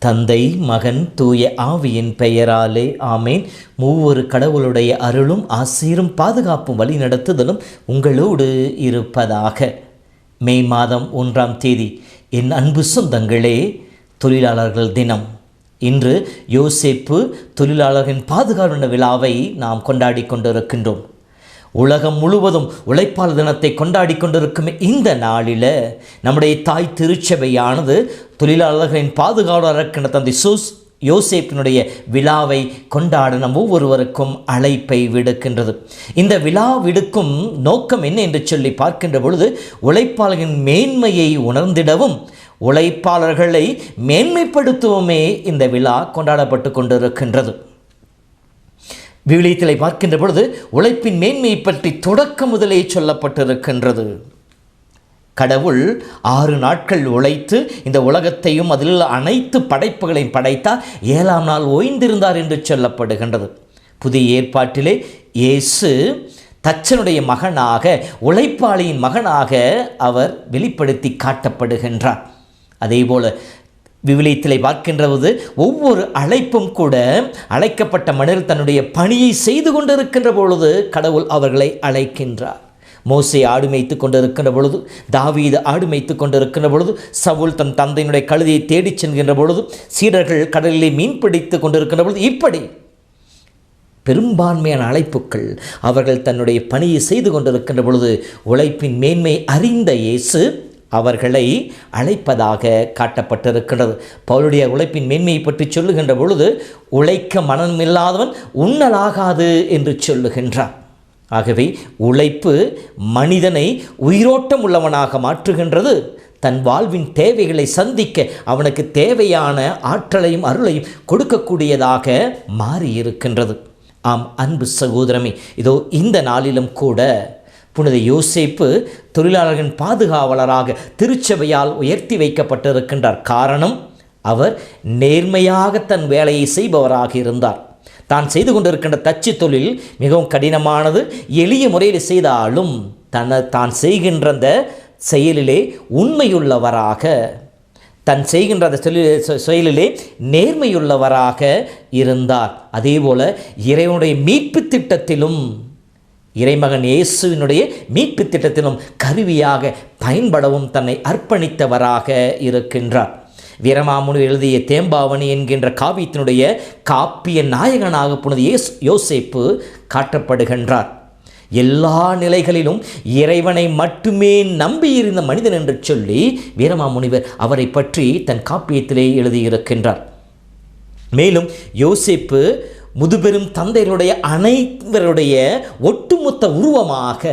தந்தை, மகன், தூய ஆவியின் பெயராலே ஆமேன். மூவொரு கடவுளுடைய அருளும் ஆசீரும் பாதுகாப்பும் வழி நடத்துதலும் உங்களோடு இருப்பதாக. மே மாதம் 1ஆம் தேதி. என் அன்பு சொந்தங்களே, தொழிலாளர்கள் தினம். இன்று யோசேப்பு தொழிலாளர்களின் பாதுகாப்பு விழாவை நாம் கொண்டாடி கொண்டிருக்கின்றோம். உலகம் முழுவதும் உழைப்பாளர் தினத்தை கொண்டாடி கொண்டிருக்கும் இந்த நாளில் நம்முடைய தாய் திருச்சபையானது தொழிலாளர்களின் பாதுகாவலரான தந்தை யோசேப்பினுடைய விழாவை கொண்டாட நம் ஒவ்வொருவருக்கும் அழைப்பை விடுக்கின்றது. இந்த விழா விடுக்கும் நோக்கம் என்ன என்று சொல்லி பார்க்கின்ற பொழுது, உழைப்பாளர்களின் மேன்மையை உணர்ந்திடவும் உழைப்பாளர்களை மேன்மைப்படுத்தவுமே இந்த விழா கொண்டாடப்பட்டு கொண்டிருக்கின்றது. விவிலியத்திலே பார்க்கின்ற பொழுது உழைப்பின் மேன்மையை பற்றி தொடக்கம் முதலே சொல்லப்பட்டிருக்கின்றது. கடவுள் 6 நாட்கள் உழைத்து இந்த உலகத்தையும் அதில் உள்ள அனைத்து படைப்புகளையும் படைத்தார். 7ஆம் நாள் ஓய்ந்திருந்தார் என்று சொல்லப்படுகின்றது. புதிய ஏற்பாட்டிலே இயேசு தச்சனுடைய மகனாக, உழைப்பாளியின் மகனாக அவர் வெளிப்படுத்தி காட்டப்படுகின்றார். அதேபோல விவிலியத்திலே பார்க்கின்ற போது ஒவ்வொரு அழைப்பும் கூட அழைக்கப்பட்ட மனிதர் தன்னுடைய பணியை செய்து கொண்டிருக்கின்ற பொழுது கடவுள் அவர்களை அழைக்கின்றார். மோசே ஆடு மேய்த்து கொண்டிருக்கின்ற பொழுது, தாவீது ஆடு மேய்த்து கொண்டிருக்கின்ற பொழுது, சவுல் தன் தந்தையினுடைய கழுதையை தேடிச் செல்கின்ற பொழுது, சீடர்கள் கடலிலே மீன் பிடித்து கொண்டிருக்கின்ற பொழுது, இப்படி பெரும்பான்மையான அழைப்புகள் அவர்கள் தன்னுடைய பணியை செய்து கொண்டிருக்கின்ற பொழுது உழைப்பின் மேன்மை அறிந்த இயேசு அவர்களை அழைப்பதாக காட்டப்பட்டிருக்கிறது. பவுலுடைய உழைப்பின் மேன்மையை பற்றி சொல்லுகின்ற பொழுது, உழைக்க மனமில்லாதவன் உண்ணலாகாது என்று சொல்லுகின்றார். ஆகவே உழைப்பு மனிதனை உயிரோட்டம் உள்ளவனாக மாற்றுகின்றது. தன் வாழ்வின் தேவைகளை சந்திக்க அவனுக்கு தேவையான ஆற்றலையும் அருளையும் கொடுக்கக்கூடியதாக மாறியிருக்கின்றது. ஆம் அன்பு சகோதரமே, இதோ இந்த நாளிலும் கூட புனித யோசேப்பு தொழிலாளர்களின் பாதுகாவலராக திருச்சபையால் உயர்த்தி வைக்கப்பட்டிருக்கின்றார். காரணம், அவர் நேர்மையாக தன் வேலையை செய்பவராக இருந்தார். தான் செய்து கொண்டிருக்கின்ற தச்சு தொழில் மிகவும் கடினமானது. எளிய முறையில் செய்தாலும் தான் செய்கின்ற அந்த செயலிலே உண்மையுள்ளவராக, தன் செய்கின்ற அந்த செயலிலே நேர்மையுள்ளவராக இருந்தார். அதேபோல இறைவனுடைய மீட்பு திட்டத்திலும், இறைமகன் இயேசுவினுடைய மீட்பு திட்டத்திலும் கருவியாக பயன்படவும் தன்னை அர்ப்பணித்தவராக இருக்கின்றார். வீரமாமுனி எழுதிய தேம்பாவணி என்கின்ற காவியத்தினுடைய காப்பிய நாயகனாக புனித யோசேப்பு காட்டப்படுகின்றார். எல்லா நிலைகளிலும் இறைவனை மட்டுமே நம்பியிருந்த மனிதன் என்று சொல்லி வீரமாமுனிவர் அவரை பற்றி தன் காப்பியத்திலே எழுதியிருக்கின்றார். மேலும் யோசேப்பு முதுபெரும் தந்தையருடைய அனைவருடைய ஒட்டுமொத்த உருவமாக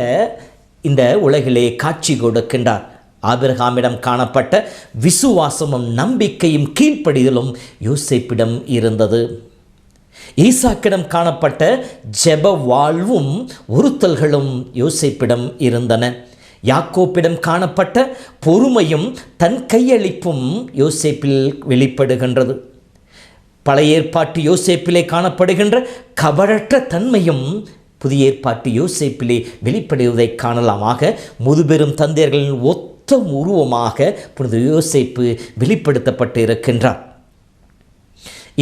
இந்த உலகிலே காட்சி கொடுக்கின்றார். ஆபிரகாமிடம் காணப்பட்ட விசுவாசமும் நம்பிக்கையும் கீழ்ப்படிதலும் யோசேப்பிடம் இருந்தது. ஈசாக்கிடம் காணப்பட்ட ஜெப வாழ்வும் ஒருத்தல்களும் யோசேப்பிடம் இருந்தன. யாக்கோப்பிடம் காணப்பட்ட பொறுமையும் தன் கையளிப்பும் யோசேப்பில் வெளிப்படுகின்றது. பழைய ஏற்பாட்டு யோசேப்பிலே காணப்படுகின்ற கபடற்ற தன்மையும் புதிய ஏற்பாட்டு யோசேப்பிலே வெளிப்படுவதை காணலாமாக முதுபெரும் தந்தையர்களின் ஒத்த உருவமாக புனித யோசேப்பு வெளிப்படுத்தப்பட்டு இருக்கின்றார்.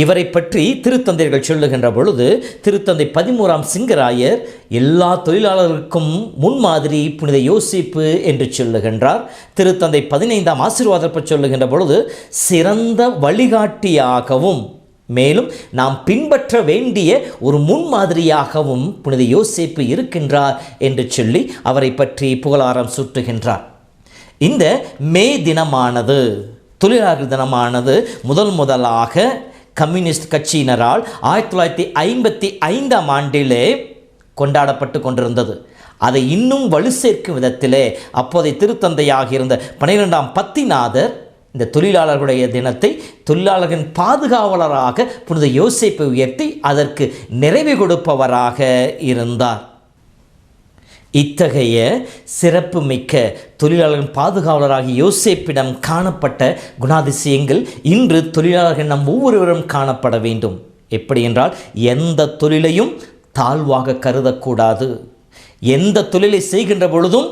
இவரை பற்றி திருத்தந்தையர்கள் சொல்லுகின்ற பொழுது, திருத்தந்தை 13ஆம் சிங்கராயர் எல்லா தொழிலாளர்களுக்கும் முன்மாதிரி புனித யோசேப்பு என்று சொல்லுகின்றார். திருத்தந்தை 15ஆம் ஆசீர்வாதத்தை சொல்லுகின்ற பொழுது, சிறந்த வழிகாட்டியாகவும் மேலும் நாம் பின்பற்ற வேண்டிய ஒரு முன்மாதிரியாகவும் புனித யோசேப்பு இருக்கின்றார் என்று சொல்லி அவரை பற்றி புகழாரம் சூட்டுகின்றார். இந்த மே தினமானது, தொழிலாளர் தினமானது முதலாக கம்யூனிஸ்ட் கட்சியினரால் 1955ஆம் ஆண்டிலே கொண்டாடப்பட்டு கொண்டிருந்தது. அதை இன்னும் வலு சேர்க்கும் விதத்திலே அப்போதைய திருத்தந்தையாக இருந்த 12ஆம் பத்திநாதர் இந்த தொழிலாளர்களுடைய தினத்தை தொழிலாளர்களின் பாதுகாவலராக புனித யோசேப்பை உயர்த்தி அதற்கு நிறைவு கொடுப்பவராக இருந்தார். இத்தகைய சிறப்புமிக்க தொழிலாளர்கள் பாதுகாவலராகிய யோசேப்பிடம் காணப்பட்ட குணாதிசயங்கள் இன்று தொழிலாளர்கள் நம் ஒவ்வொருவரும் காணப்பட வேண்டும். எப்படி என்றால், எந்த தொழிலையும் தாழ்வாக கருதக்கூடாது. எந்த தொழிலை செய்கின்ற பொழுதும்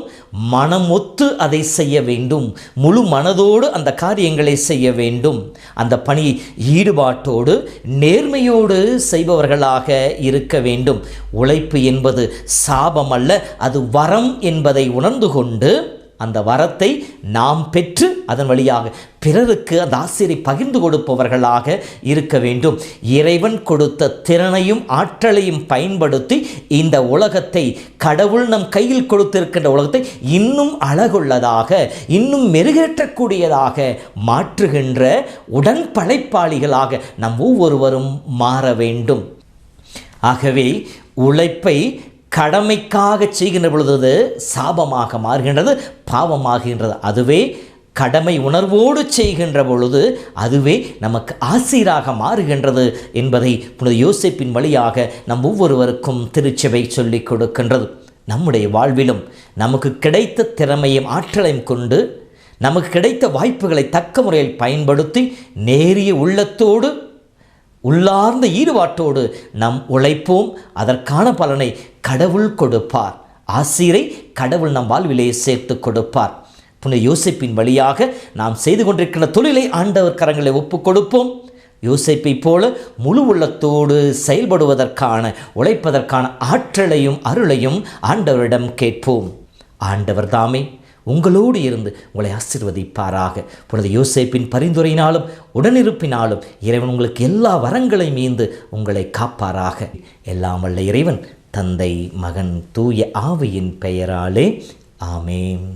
மனமொத்து அதை செய்ய வேண்டும். முழு மனதோடு அந்த காரியங்களை செய்ய வேண்டும். அந்த பணியை ஈடுபாட்டோடு நேர்மையோடு செய்பவர்களாக இருக்க வேண்டும். உழைப்பு என்பது சாபம் அல்ல, அது வரம் என்பதை உணர்ந்து கொண்டு அந்த வரத்தை நாம் பெற்று அதன் வழியாக பிறருக்கு அந்த ஆசிரை பகிர்ந்து கொடுப்பவர்களாக இருக்க வேண்டும். இறைவன் கொடுத்த திறனையும் ஆற்றலையும் பயன்படுத்தி இந்த உலகத்தை, கடவுள் நம் கையில் கொடுத்திருக்கின்ற உலகத்தை இன்னும் அழகுள்ளதாக, இன்னும் மெருகேற்றக்கூடியதாக மாற்றுகின்ற உடன் படைப்பாளிகளாக நம் ஒவ்வொருவரும் மாற வேண்டும். ஆகவே உழைப்பை கடமைக்காக செய்கின்ற பொழுது சாபமாக மாறுகின்றது, பாவமாகின்றது. அதுவே கடமை உணர்வோடு செய்கின்ற பொழுது அதுவே நமக்கு ஆசீராக மாறுகின்றது என்பதை புனித யோசேப்பின் வழியாக நம் ஒவ்வொருவருக்கும் திருச்சபை சொல்லிக் கொடுக்கின்றது. நம்முடைய வாழ்விலும் நமக்கு கிடைத்த திறமையும் ஆற்றலையும் கொண்டு நமக்கு கிடைத்த வாய்ப்புகளை தக்க முறையில் பயன்படுத்தி நேரிய உள்ளத்தோடு உள்ளார்ந்த ஈடுபாட்டோடு நாம் உழைப்போம். அதற்கான பலனை கடவுள் கொடுப்பார். ஆசீரை கடவுள் நம் வாழ்விலே சேர்த்து கொடுப்பார். புனித யோசேப்பின் வழியாக நாம் செய்து கொண்டிருக்கின்ற தொழிலை ஆண்டவர் கரங்களை ஒப்புக் கொடுப்போம். யோசேப்பை போல முழு உள்ளத்தோடு செயல்படுவதற்கான, உழைப்பதற்கான ஆற்றலையும் அருளையும் ஆண்டவரிடம் கேட்போம். ஆண்டவர் தாமே உங்களோடு இருந்து உங்களை ஆசீர்வதிப்பாராக. புனித யோசேப்பின் பரிந்துரையினாலும் உடனிருப்பினாலும் இறைவன் உங்களுக்கு எல்லா வரங்களையும் ஈந்து உங்களை காப்பாராக. எல்லாம் வல்ல இறைவன், தந்தை, மகன், தூய ஆவியின் பெயராலே ஆமென்.